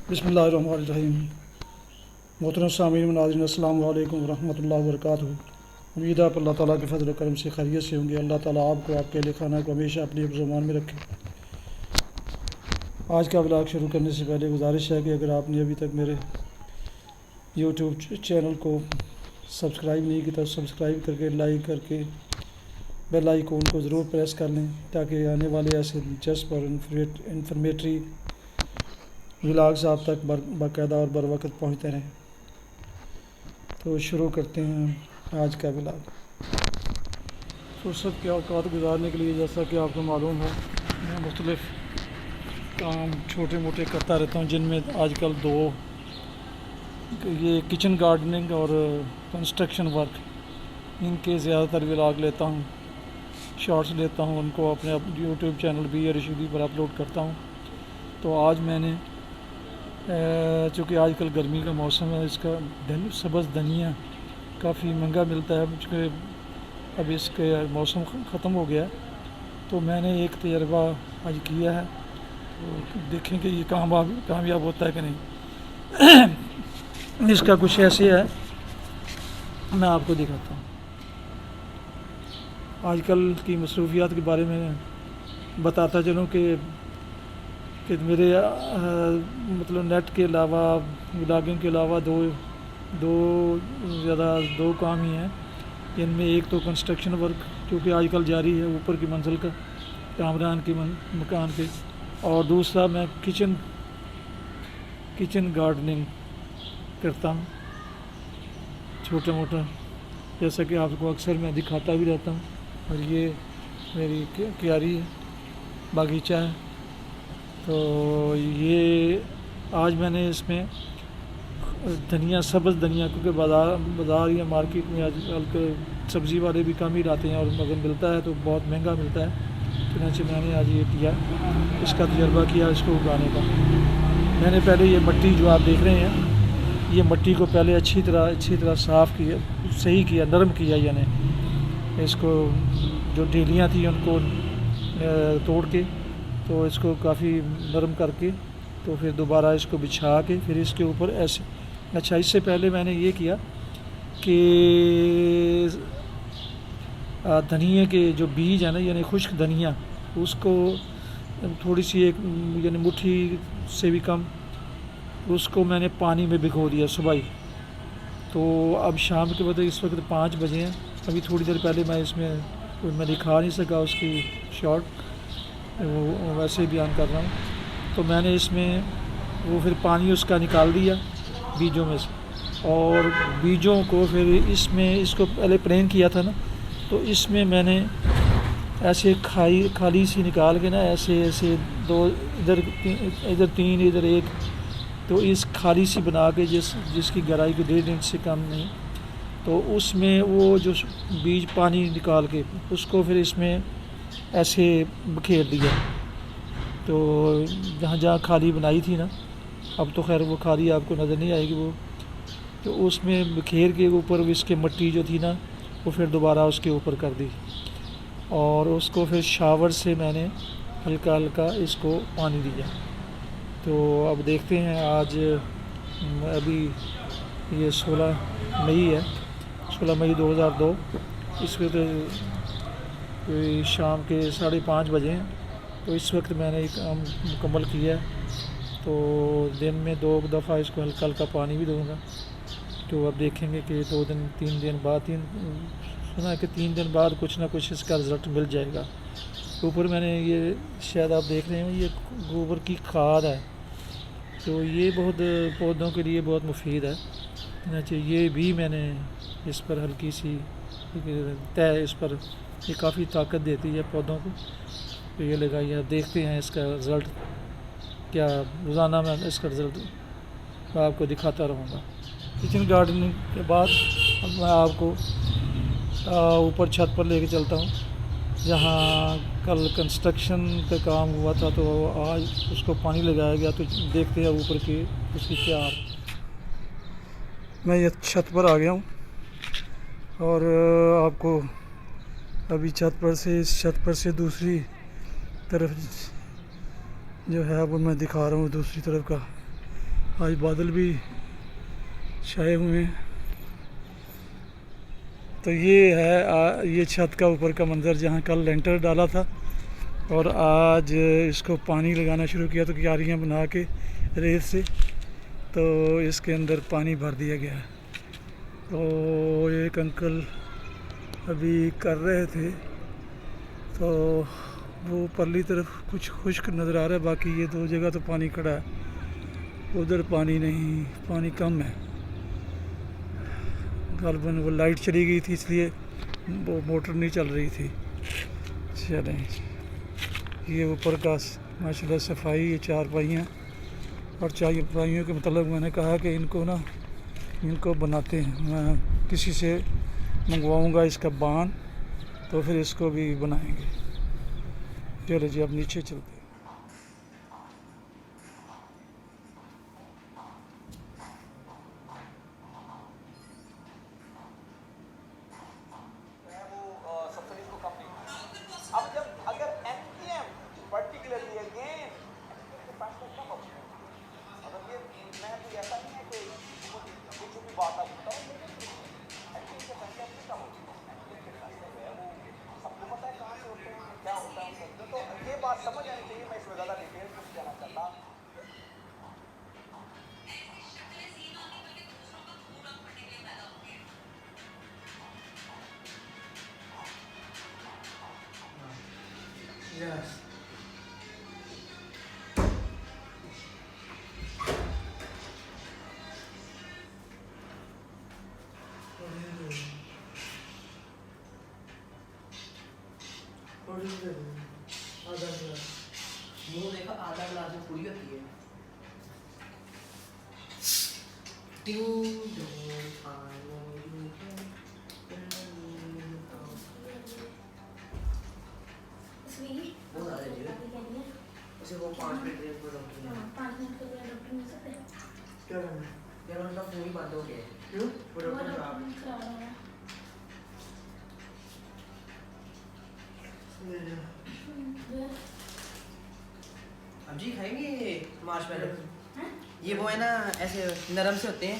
बिस्मिल्लाहिर्रहमानिर्रहीम। मोहतरम सामीन नाज़रीन, अस्सलामु अलैकुम वरहमतुल्लाहि वबरकातुहू। उम्मीद है आप अल्लाह ताला के फजल करम से खैरियत से होंगे। अल्लाह ताला आपको, आपके अहल खाना को हमेशा अपनी ज़ुबान में रखे। आज का व्लॉग शुरू करने से पहले गुजारिश है कि अगर आपने अभी तक मेरे यूट्यूब चैनल को सब्सक्राइब नहीं किया तो सब्सक्राइब करके, लाइक करके बेल आइकन को ज़रूर प्रेस कर लें, ताकि आने वाले ऐसे दिलचस्प और इंफॉर्मेटरी व्लॉग्स आप तक बाकायदा और बर वक्त पहुँचते रहें। तो शुरू करते हैं आज का व्लॉग। फुर्सत के औकात गुजारने के लिए, जैसा कि आपको मालूम है, मैं मुख्तलिफ़ काम छोटे मोटे करता रहता हूँ, जिनमें आजकल दो ये किचन गार्डनिंग और कंस्ट्रक्शन वर्क, इनके ज़्यादातर व्लॉग लेता हूँ, शॉर्ट्स लेता हूँ, उनको अपने यूट्यूब चैनल भी रशीदी पर अपलोड करता हूँ। तो आज मैंने चूँकि आजकल गर्मी का मौसम है, इसका सब्ज़ धनिया काफ़ी महंगा मिलता है, चूँकि अब इसके मौसम ख़त्म हो गया है, तो मैंने एक तजर्बा आज किया है। तो देखें कि ये कामयाब होता है कि नहीं। इसका कुछ ऐसे है, मैं आपको दिखाता हूँ। आजकल की मसरूफियात के बारे में बताता चलूँ कि मेरे मतलब नेट के अलावा, व्लॉगिंग के अलावा दो काम ही हैं, जिनमें एक तो कंस्ट्रक्शन वर्क, क्योंकि आजकल जारी है ऊपर की मंजिल का, कामरान की मकान के, और दूसरा मैं किचन गार्डनिंग करता हूँ छोटा मोटा, जैसा कि आपको अक्सर मैं दिखाता भी रहता हूँ। और ये मेरी क्यारी है, बागीचा है। तो ये आज मैंने इसमें धनिया, सब्ज़ धनिया, क्योंकि बाज़ार या मार्केट में आजकल के सब्ज़ी वाले भी कम ही लाते हैं, और अगर मिलता है तो बहुत महंगा मिलता है। चुनांचे मैंने आज ये किया, इसका तजर्बा किया इसको उगाने का। मैंने पहले ये मिट्टी जो आप देख रहे हैं, ये मिट्टी को पहले अच्छी तरह साफ़ किया, सही किया, नरम किया, यानी इसको जो ढेलियाँ थी उनको तोड़ के, तो इसको काफ़ी नरम करके, तो फिर दोबारा इसको बिछा के, फिर इसके ऊपर ऐसे। अच्छा, इससे पहले मैंने ये किया कि धनिए के जो बीज है ना, यानी खुश्क धनिया, उसको थोड़ी सी एक यानी मुट्ठी से भी कम, उसको मैंने पानी में भिगो दिया सुबह ही। तो अब शाम के वक्त, इस वक्त 5 बजे हैं, अभी थोड़ी देर पहले मैं दिखा नहीं सका उसकी शॉर्ट, वो वैसे ही बयान कर रहा हूँ। तो मैंने इसमें वो फिर पानी उसका निकाल दिया बीजों में से, और बीजों को फिर इसको पहले प्लेन किया था ना, तो इसमें मैंने ऐसे खाली सी निकाल के ना, ऐसे दो, इधर 3, इधर 1, तो इस खाली सी बना के, जिसकी गहराई को 1.5 इंच से कम नहीं, तो उसमें वो जो बीज पानी निकाल के, उसको फिर इसमें ऐसे बखेर दिया। तो जहाँ खाली बनाई थी ना, अब तो खैर वो खाली आपको नज़र नहीं आएगी वो, तो उसमें बखेर के ऊपर इसके मिट्टी जो थी ना, वो फिर दोबारा उसके ऊपर कर दी, और उसको फिर शावर से मैंने हल्का हल्का इसको पानी दिया। तो अब देखते हैं, आज अभी ये 16 मई है, 16 मई 2002, इस वक्त शाम के 5:30 बजे हैं। तो इस वक्त मैंने एक काम मुकम्मल किया है। तो दिन में 2 दफ़ा इसको हल्का हल्का पानी भी दूँगा। तो अब देखेंगे कि 2 दिन 3 दिन बाद, सुना है कि 3 दिन बाद कुछ ना कुछ इसका रिज़ल्ट मिल जाएगा। ऊपर मैंने ये, शायद आप देख रहे हो, ये गोबर की खाद है, तो ये बहुत पौधों के लिए बहुत मुफीद है। ये भी मैंने इस पर हल्की सी तय, इस पर ये काफ़ी ताकत देती है पौधों को, तो ये लगाइए। अब देखते हैं इसका रिज़ल्ट क्या, रोज़ाना मैं इसका रिज़ल्ट आपको दिखाता रहूँगा। किचन गार्डनिंग के बाद अब मैं आपको ऊपर छत पर लेके चलता हूँ, जहाँ कल कंस्ट्रक्शन का काम हुआ था, तो आज उसको पानी लगाया गया। तो देखते हैं ऊपर की उसकी क्या हाल। मैं ये छत पर आ गया हूँ, और आपको अभी इस छत पर से दूसरी तरफ जो है वो मैं दिखा रहा हूँ, दूसरी तरफ का आज बादल भी छाए हुए हैं। तो ये है ये छत का ऊपर का मंज़र जहाँ कल लेंटर डाला था और आज इसको पानी लगाना शुरू किया, तो क्यारियाँ बना के रेत से तो इसके अंदर पानी भर दिया गया है। तो एक अंकल अभी कर रहे थे, तो वो परली तरफ कुछ खुश्क नज़र आ रहा है, बाकी ये दो जगह तो पानी खड़ा है, उधर पानी नहीं, पानी कम है। गालबन वो लाइट चली गई थी इसलिए वो मोटर नहीं चल रही थी। चलें, ये ऊपर का माशाल्लाह सफाई, ये चार पाइयाँ और चार पाइयों के मतलब मैंने कहा कि इनको बनाते हैं, मैं किसी से मंगवाऊंगा इसका बान, तो फिर इसको भी बनाएंगे। चलो जी अब नीचे चलते हैं। अब जब अगर एनपीएम पर्टिकुलरली अगेन के पास में कम ऑप्शन है, मतलब ये मैं भी ऐसा नहीं है कि कुछ भी बात आप बताओ, एनपीएम के संख्या में कम होती है, एनपीएम के पास में है वो सबको पता है कहाँ से होते हैं, क्या होता है उनका, तो ये बात समझ आनी चाहिए। मैं इसमें ज़्यादा डिटेल कुछ जाना चाहता। Yes. मुंह देखो, आधा गिलास में पूरी होती है। वो ज़्यादा है जी। उसे वो 5 मिनट के लिए डॉक्टर ने 5 मिनट के लिए डॉक्टर मिल सकते हैं। क्या करना है? यार उनका फोन ही बंद हो गया है। क्यों? वो वो डॉक्टर साहब डॉक्टर करा रहा है। अब जी खाएंगे मार्शमैलो? हैं? ये वो है ना, ऐसे नरम से होते हैं।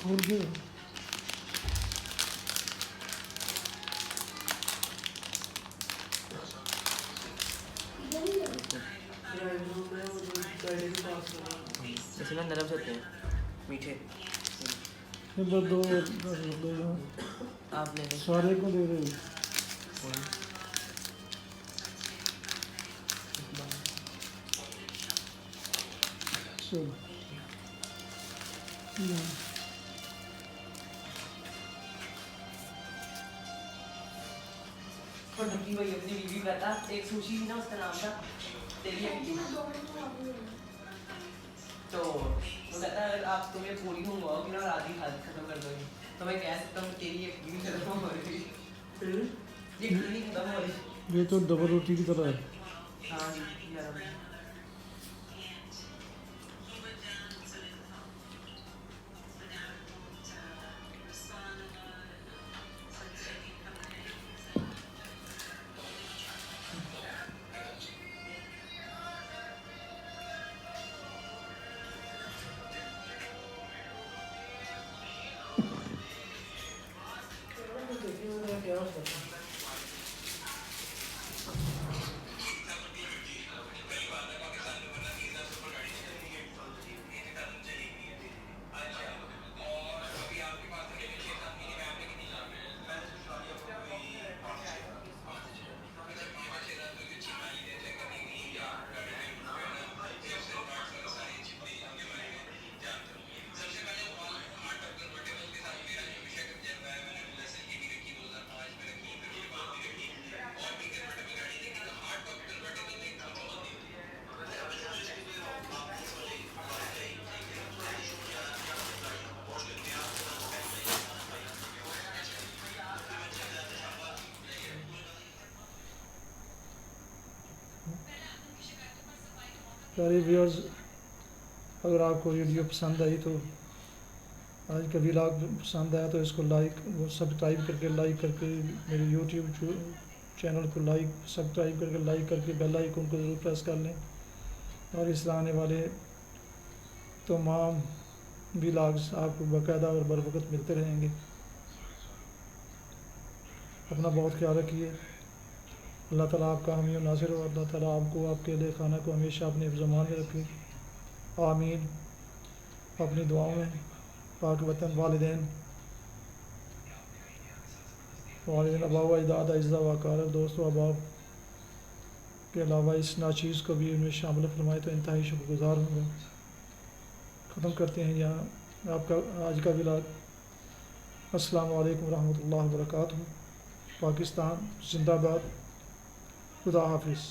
और क्या? इधर ही है। जैसे ना नरम से होते हैं, मीठे। ये बस दो आप ले लें। सारे को दे रहे हो। चलो और ढक्की भाई अपनी बीवी कहता, एक सुशी थी ना, उसका नाम था तेरी ऐसे ना 2 मिनट में आ गई। तो वो कहता है आप तुम्हें पूरी मंगवाओगी ना, आधी हालत खत्म कर दोगे, तो मैं कह सकता हूँ तेरी एक पूरी खत्म हो रही है, ये पूरी खत्म हो रही है। ये तो डबल रोटी की तरह है। हाँ जी यार, प्यारे व्यूअर्स, अगर आपको वीडियो पसंद आई तो आज का व्लॉग पसंद आया तो इसको लाइक सब्सक्राइब करके लाइक करके मेरे यूट्यूब चैनल को सब्सक्राइब करके लाइक करके बेल आइकन को ज़रूर प्रेस कर लें और इस आने वाले तमाम व्लॉग्स आपको बाकायदा और बर वक्त मिलते रहेंगे। अपना बहुत ख्याल रखिए। अल्लाह ताला आपका हामी और नासिर हो। अल्लाह ताला आपको, आपके अहले खाना को हमेशा अपने ज़मान में रखे। आमीन। अपनी दुआओं में पाक वतन वालिदैन अबाव अजदाद अज़्ज़ा वक़ारब दोस्त व अहबाब के अलावा इस नाचीज़ को भी उनमें शामिल फरमाए तो इंतहाई शुक्रगुज़ार होंगे। ख़त्म करते हैं यहाँ आपका आज का व्लॉग। अस्सलामु अलैकुम रहमतुल्लाहि व बरकातुहू। पाकिस्तान जिंदाबाद। खुदा हाफिज़।